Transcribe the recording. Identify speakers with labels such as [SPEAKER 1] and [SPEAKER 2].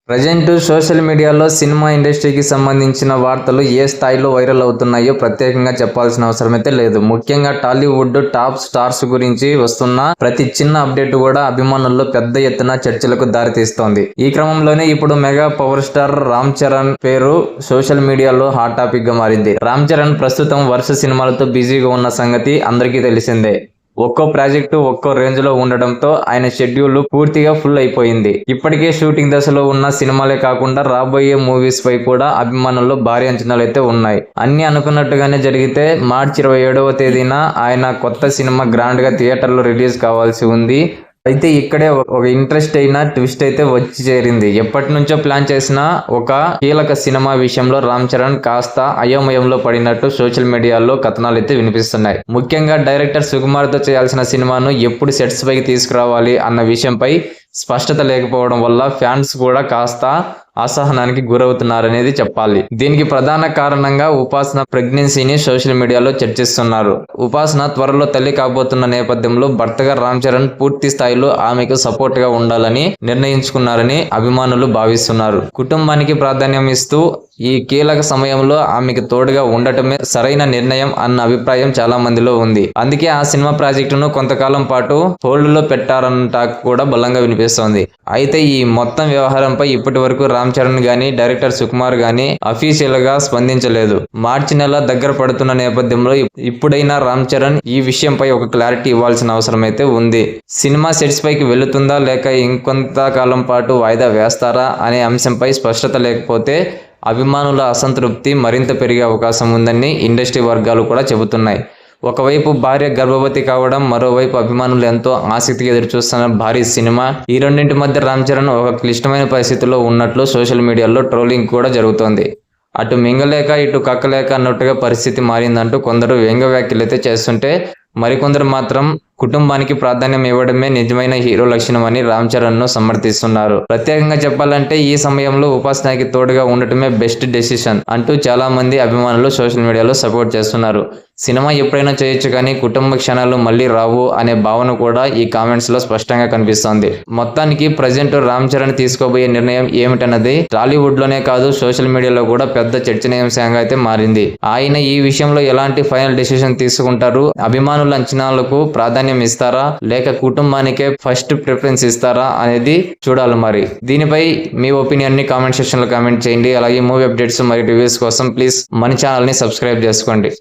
[SPEAKER 1] Present social మీడియాలో cinema ఇండస్ట్రీకి సంబంధించిన వార్తలు ఏ స్థాయిలో వైరల్ అవుతున్నాయో ప్రత్యేకంగా చెప్పాల్సిన అవసరం అయితే లేదు. ముఖ్యంగా టాలీవుడ్ టాప్ స్టార్స్ గురించి వస్తున్న ప్రతి చిన్న అప్డేట్ కూడా అభిమానుల్లో పెద్ద ఎత్తున చర్చలకు దారితీస్తోంది. ఈ క్రమంలోనే ఇప్పుడు mega power star Ram Charan పేరు సోషల్ మీడియాలో హాట్ టాపిక్ గా మారింది. రామ్ చరణ్ ప్రస్తుతం వరుస సినిమాలతో బిజీగా ఉన్న సంగతి అందరికీ తెలిసిందే. ఒక్కో ప్రాజెక్టు ఒక్కో రేంజ్ లో ఉండడంతో ఆయన షెడ్యూల్ పూర్తిగా ఫుల్ అయిపోయింది. ఇప్పటికే షూటింగ్ దశలో ఉన్న సినిమాలే కాకుండా రాబోయే మూవీస్ పై కూడా అభిమానుల్లో భారీ అంచనాలు అయితే ఉన్నాయి. అన్ని అనుకున్నట్టుగానే జరిగితే మార్చి 27వ తేదీన ఆయన కొత్త సినిమా గ్రాండ్ గా థియేటర్లో రిలీజ్ కావాల్సి ఉంది. అయితే ఇక్కడే ఒక ఇంట్రెస్ట్ అయిన ట్విస్ట్ అయితే వచ్చి చేరింది. ఎప్పటి నుంచో ప్లాన్ చేసిన ఒక కీలక సినిమా విషయంలో రామ్ చరణ్ కాస్త అయోమయంలో పడినట్టు సోషల్ మీడియాలో కథనాలు అయితే వినిపిస్తున్నాయి. ముఖ్యంగా డైరెక్టర్ సుకుమార్ తో చేయాల్సిన సినిమాను ఎప్పుడు సెట్స్ పైకి తీసుకురావాలి అన్న విషయంపై స్పష్టత లేకపోవడం వల్ల ఫ్యాన్స్ కూడా కాస్త అసహనానికి గురవుతున్నారనేది చెప్పాలి. దీనికి ప్రధాన కారణంగా ఉపాసన ప్రెగ్నెన్సీని సోషల్ మీడియాలో చర్చిస్తున్నారు. ఉపాసన త్వరలో తల్లి కాబోతున్న నేపథ్యంలో భర్తగా రామ్ చరణ్ పూర్తి స్థాయిలో ఆమెకు సపోర్ట్ గా ఉండాలని నిర్ణయించుకున్నారని అభిమానులు భావిస్తున్నారు. కుటుంబానికి ప్రాధాన్యం ఇస్తూ ఈ కీలక సమయంలో ఆమెకు తోడుగా ఉండటమే సరైన నిర్ణయం అన్న అభిప్రాయం చాలా మందిలో ఉంది. అందుకే ఆ సినిమా ప్రాజెక్టును కొంతకాలం పాటు హోల్డ్ లో పెట్టారంట కూడా బలంగా వినిపిస్తోంది. అయితే ఈ మొత్తం వ్యవహారంపై ఇప్పటి వరకు రామ్ చరణ్ గాని డైరెక్టర్ సుకుమార్ గాని అఫీషియల్ గా స్పందించలేదు. మార్చి నెల దగ్గర పడుతున్న నేపథ్యంలో ఇప్పుడైనా రామ్ చరణ్ ఈ విషయంపై ఒక క్లారిటీ ఇవ్వాల్సిన అవసరం అయితే ఉంది. సినిమా సెట్స్ పైకి వెళుతుందా లేక ఇంకొంతకాలం పాటు వాయిదా వేస్తారా అనే అంశంపై స్పష్టత లేకపోతే అభిమానుల అసంతృప్తి మరింత పెరిగే అవకాశం ఉందని ఇండస్ట్రీ వర్గాలు కూడా చెబుతున్నాయి. ఒకవైపు భార్య గర్భవతి కావడం, మరోవైపు అభిమానులు ఎంతో ఆసక్తిగా ఎదురుచూస్తున్న భారీ సినిమా, ఈ రెండింటి మధ్య రామ్ చరణ్ ఒక క్లిష్టమైన పరిస్థితిలో ఉన్నట్లు సోషల్ మీడియాలో ట్రోలింగ్ కూడా జరుగుతోంది. అటు మింగలేక ఇటు కక్కలేక అన్నట్టుగా పరిస్థితి మారిందంటూ కొందరు వ్యంగ్య వ్యాఖ్యలు అయితే చేస్తుంటే, మరికొందరు మాత్రం కుటుంబానికి ప్రాధాన్యం ఇవ్వడమే నిజమైన హీరో లక్షణం అని రామ్ చరణ్ ను సమర్థిస్తున్నారు. ప్రత్యేకంగా చెప్పాలంటే ఈ సమయంలో ఉపాసనకి తోడుగా ఉండటమే బెస్ట్ డెసిషన్ అంటూ చాలా మంది అభిమానులు సోషల్ మీడియాలో సపోర్ట్ చేస్తున్నారు. సినిమా ఎప్పుడైనా చేయొచ్చు కానీ కుటుంబ క్షణాలు మళ్ళీ రావు అనే భావన కూడా ఈ కామెంట్స్ లో స్పష్టంగా కనిపిస్తోంది. మొత్తానికి ప్రజెంట్ రామ్ చరణ్ తీసుకోబోయే నిర్ణయం ఏమిటన్నది టాలీవుడ్ లోనే కాదు సోషల్ మీడియాలో కూడా పెద్ద చర్చనీయాంశంగా అయితే మారింది. ఆయన ఈ విషయంలో ఎలాంటి ఫైనల్ డెసిషన్ తీసుకుంటారు, అభిమానుల అంచనాలకు ప్రాధాన్యం ఇస్తారా లేక కుటుంబానికే ఫస్ట్ ప్రిఫరెన్స్ ఇస్తారా అనేది చూడాలి. మరి దీనిపై మీ ఒపీనియన్ ని కామెంట్ సెక్షన్ లో కామెంట్ చేయండి. అలాగే మూవీ అప్డేట్స్ మరియు రివ్యూస్ కోసం ప్లీజ్ మన ఛానల్ ని సబ్స్క్రైబ్ చేసుకోండి.